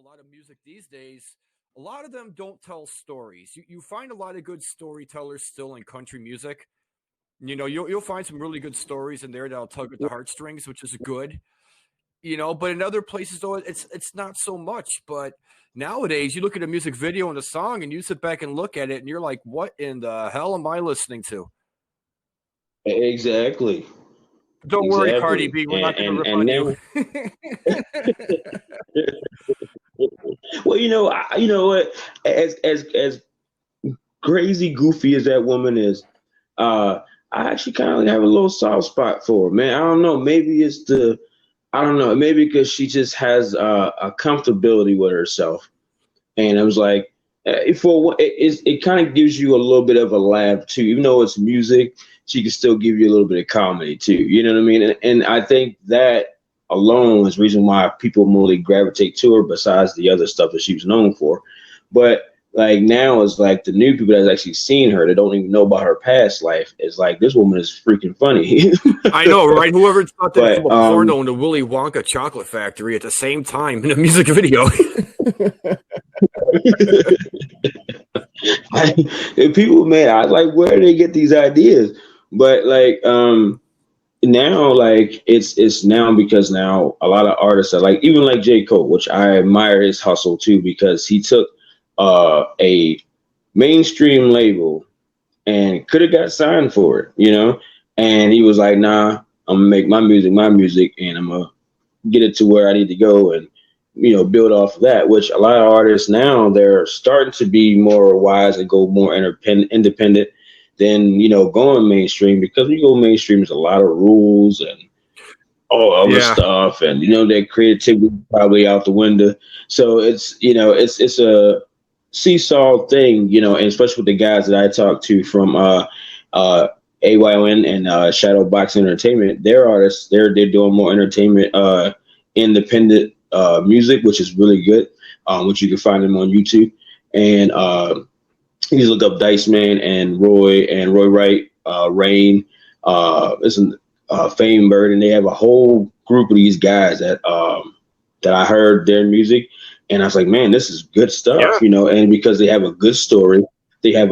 a lot of music these days, a lot of them don't tell stories. You find a lot of good storytellers still in country music. You'll find some really good stories in there that'll tug at the heartstrings, which is good. But in other places though, it's not so much. But nowadays, you look at a music video and a song, and you sit back and look at it, and you're like, "What in the hell am I listening to?" Exactly. Don't worry, Cardi Exactly. B, we're not going to rip And on you. now, well, you know what? As crazy goofy as that woman is, uh, I actually kind of have a little soft spot for her, man. I don't know. Maybe it's I don't know. Maybe because she just has a comfortability with herself, and I was like, it kind of gives you a little bit of a laugh too, even though it's music. She can still give you a little bit of comedy too. You know what I mean? And I think that alone is the reason why people mostly gravitate to her, besides the other stuff that she was known for. But like now, it's like the new people that's actually seen her, that don't even know about her past life. It's like, this woman is freaking funny. I know, right? Whoever thought they'd But do a porno in the Willy Wonka chocolate factory at the same time in a music video. people, man, I like, where do they get these ideas? But like now, like it's now, because now a lot of artists are like, even like J. Cole, which I admire his hustle too, because he took a mainstream label and could have got signed for it, and he was like, nah, I'm gonna make my music, and I'm gonna get it to where I need to go, and build off of that. Which a lot of artists now, they're starting to be more wise and go more independent than going mainstream, because when you go mainstream, there's a lot of rules and all other stuff, and their creativity probably out the window. So it's a seesaw thing, and especially with the guys that I talked to from AYN and Shadow Box Entertainment, they're artists. They're doing more entertainment, independent music, which is really good. Which you can find them on YouTube, and you can look up Dice Man and Roy Wright, Rain, listen, Fame Bird, and they have a whole group of these guys that I heard their music, and I was like, man, this is good stuff, and because they have a good story. They have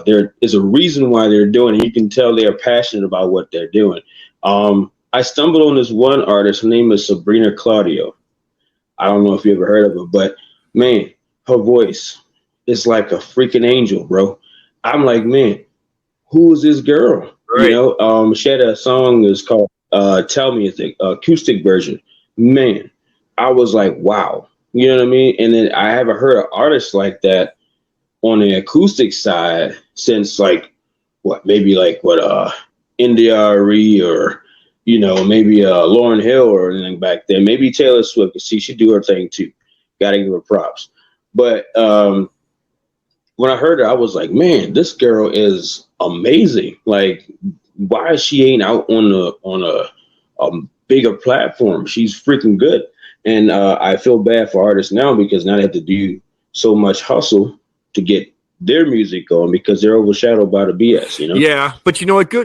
there is a reason why they're doing it. You can tell they're passionate about what they're doing. I stumbled on this one artist. Her name is Sabrina Claudio. I don't know if you ever heard of her, but man, her voice is like a freaking angel, bro. I'm like, man, who is this girl? Right. She had a song that's called Tell Me. It's the acoustic version. Man, I was like, wow. You know what I mean? And then I haven't heard an artist like that on the acoustic side since NDRE, or maybe Lauryn Hill or anything back then. Maybe Taylor Swift, because she do her thing too. Gotta give her props. But when I heard her, I was like, man, this girl is amazing. Like, why she ain't out on a bigger platform? She's freaking good. And I feel bad for artists now, because now they have to do so much hustle to get their music going, because they're overshadowed by the BS, Yeah, but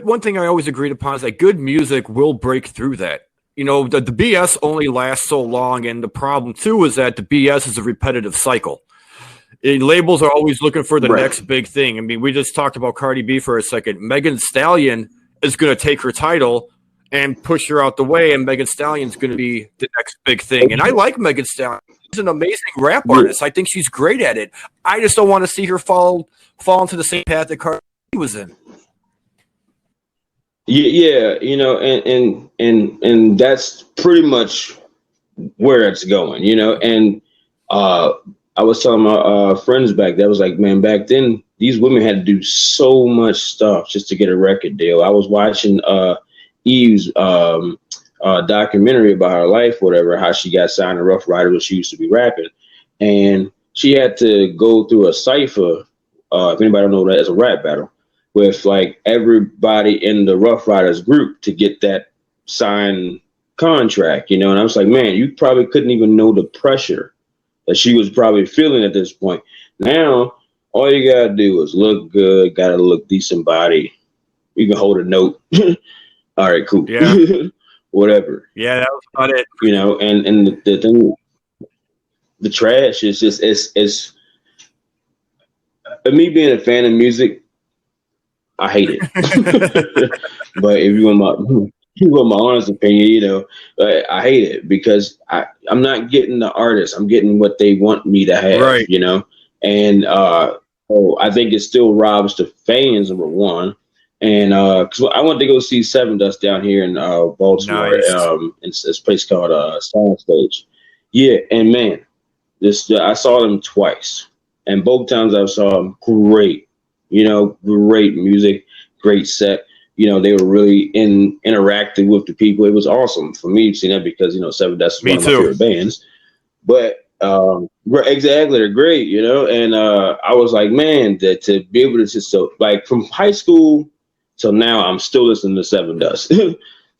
one thing I always agreed upon is that good music will break through that. The BS only lasts so long, and the problem too is that the BS is a repetitive cycle. Labels are always looking for the next big thing. I mean, we just talked about Cardi B for a second. Megan Thee Stallion is going to take her title and push her out the way, and Megan Thee Stallion's going to be the next big thing. And I like Megan Thee Stallion. She's an amazing rap artist. I think she's great at it. I just don't want to see her fall into the same path that Cardi B was in. Yeah, and that's pretty much where it's going, and I was telling my friends back, that was like, man, back then these women had to do so much stuff just to get a record deal. I was watching Eve's documentary about her life, whatever, how she got signed to Rough Riders when she used to be rapping, and she had to go through a cipher. If anybody don't know that, as a rap battle with like everybody in the Rough Riders group to get that signed contract, And I was like, man, you probably couldn't even know the pressure that she was probably feeling at this point. Now, all you gotta do is look good, gotta look decent body. You can hold a note. All right, cool. Yeah. Whatever. Yeah, that was about it. And the thing. the trash is just it's me being a fan of music, I hate it. But if you want my you want my honest opinion, I hate it because I'm not getting the artist. I'm getting what they want me to have, Right. and so I think it still robs the fans, number one. And because I went to go see Seven Dust down here in Baltimore, Nice. in this place called Soundstage. Yeah, and man, this I saw them twice, and both times I saw them great. Great music, great set. They were really interacting with the people. It was awesome for me seeing that because Seven Dust is Me one of my too. favorite bands. But exactly, they're great. And I was like, man, that to be able to just so like from high school till now, I'm still listening to Seven Dust.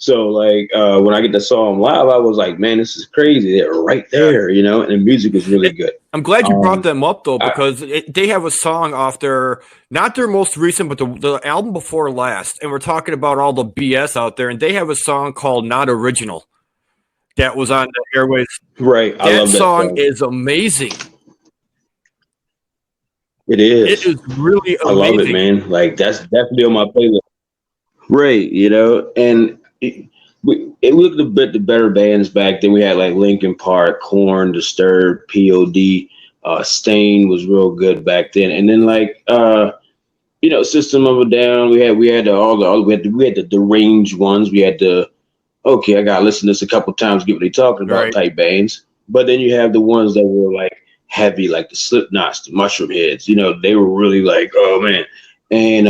So like when I get to saw them live, I was like, man, this is crazy. They're right Yeah. there, and the music is really good. I'm glad you brought them up though, I, because they have a song off their, not their most recent, but the album before last. And we're talking about all the BS out there, and they have a song called "Not Original" that was on the airways. right, I That love that song song. is amazing. It It is. is really I love it, amazing. man. Like that's definitely on my playlist. Right, and we looked a bit the better bands back then. We had like Linkin Park, Korn, Disturbed, POD, Stain was real good back then, and then like System of a Down. We had we had the deranged ones. We had the okay, I gotta listen to this a couple times, get what they're talking about Right. type bands. But then you have the ones that were like heavy, like the Slipknots, the Mushroom Heads. They were really like, oh man. And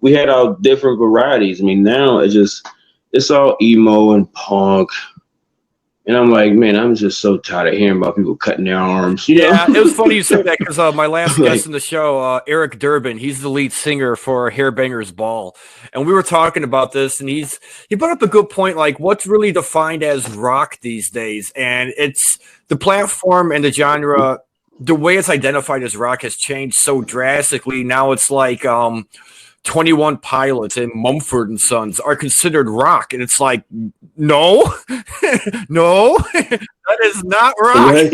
we had all different varieties. I mean, now it's all emo and punk. And I'm like, man, I'm just so tired of hearing about people cutting their arms. Yeah, it was funny you say that because my last guest Like, in the show, Eric Durbin, he's the lead singer for Hairbangers Ball, and we were talking about this, and he brought up a good point, like what's really defined as rock these days, and it's the platform and the genre, the way it's identified as rock has changed so drastically. Now it's like 21 Pilots and Mumford and Sons are considered rock, and it's like, no, no, that is not rock. right?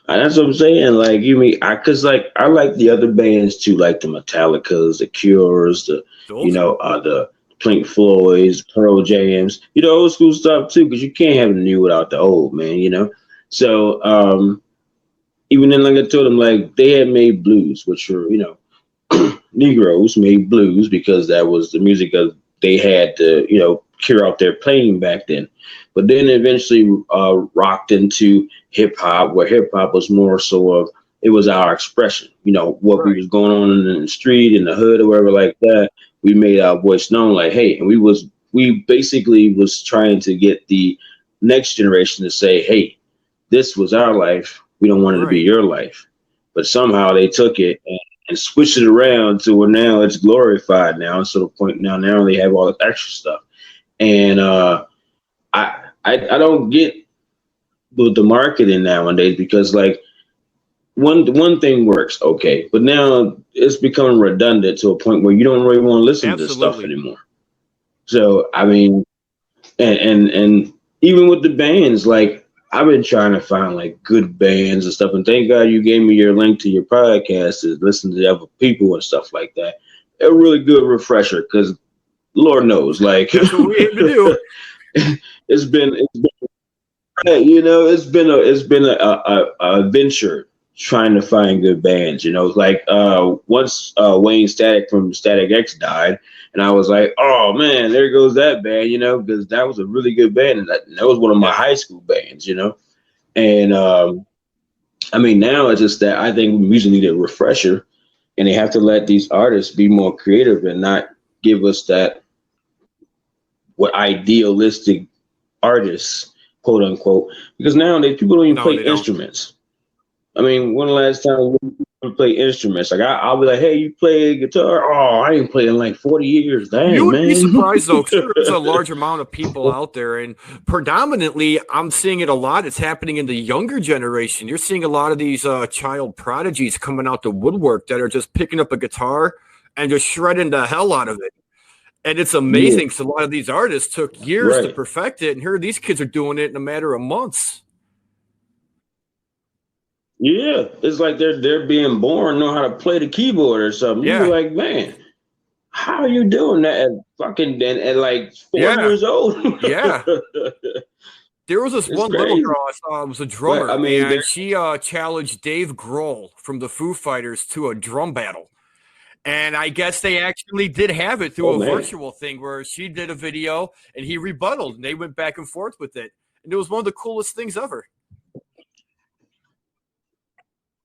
That's what I'm saying. Like you mean cause like I like the other bands too, like the Metallicas, the Cures, the Pink Floyds, Pearl Jams, old school stuff too, because you can't have the new without the old, man. So even then, like I told them, like they had made blues, which were Negroes made blues because that was the music of they had to cure out their pain back then. But then eventually rocked into hip hop, where hip hop was more so of it was our expression. What we Right. was going on in the street, in the hood, or whatever like that. We made our voice known, like hey, and we basically was trying to get the next generation to say, hey, this was our life. We don't want it to be Right. your life. But somehow they took it and switch it around to where now it's glorified now. So the point now they have all this extra stuff. And I don't get the marketing nowadays because like one thing works okay, but now it's becoming redundant to a point where you don't really want to listen to this stuff Absolutely. anymore. So I mean, and even with the bands, like I've been trying to find like good bands and stuff, and thank God you gave me your link to your podcast to listen to other people and stuff like that. A really good refresher because Lord knows, like That's what we aim to do. it's been a venture trying to find good bands. Like once Wayne Static from Static X died, and I was like, oh man, there goes that band. Because that was a really good band, and that was one of my Yeah. high school bands. And I mean, now it's just that I think music need a refresher, and they have to let these artists be more creative and not give us that what idealistic artists, quote unquote, because nowadays people don't even No, play they don't. instruments. I mean, when the last time we play instruments? Like I'll be like, hey, you play guitar? Oh, I ain't played in like 40 years. You Dang, would be man. surprised though, because there is a large amount of people out there, and predominantly, I'm seeing it a lot. It's happening in the younger generation. You're seeing a lot of these child prodigies coming out the woodwork that are just picking up a guitar and just shredding the hell out of it. And it's Yeah, amazing because a lot of these artists took years to right. perfect it, and here these kids are doing it in a matter of months. Yeah, it's like they're being born know how to play the keyboard or something. You be Yeah, like, man, how are you doing that at fucking at like 4 yeah, years old? yeah. There was this It's one little crazy. girl I saw was a But I drummer, mean, and she challenged Dave Grohl from the Foo Fighters to a drum battle. And I guess they actually did have it through oh a man, virtual thing where she did a video and he rebutted, and they went back and forth with it. And it was one of the coolest things ever.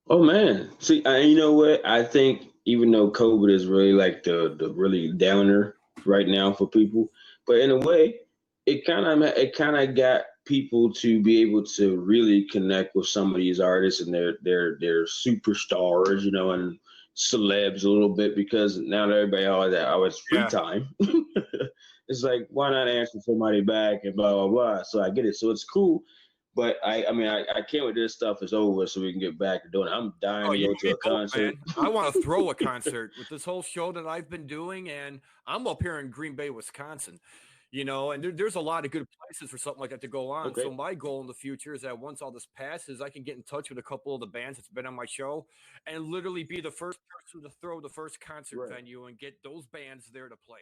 oh man. See, you know what? I think even though COVID is really like the really downer right now for people, but in a way, it kind of got people to be able to really connect with some of these artists and their superstars, you know, and celebs a little bit because now that everybody always free Yeah. time. It's like why not answer somebody back and blah blah blah. So I get it. So it's cool. But I can't wait till this stuff is over so we can get back to doing it. I'm dying Oh, to you go and to me a both, concert. man. I want to throw a concert with this whole show that I've been doing, and I'm up here in Green Bay, Wisconsin. And there's a lot of good places for something like that to go on. So Okay. my goal in the future is that once all this passes, I can get in touch with a couple of the bands that's been on my show, and literally be the first person to throw the first concert Right. venue and get those bands there to play.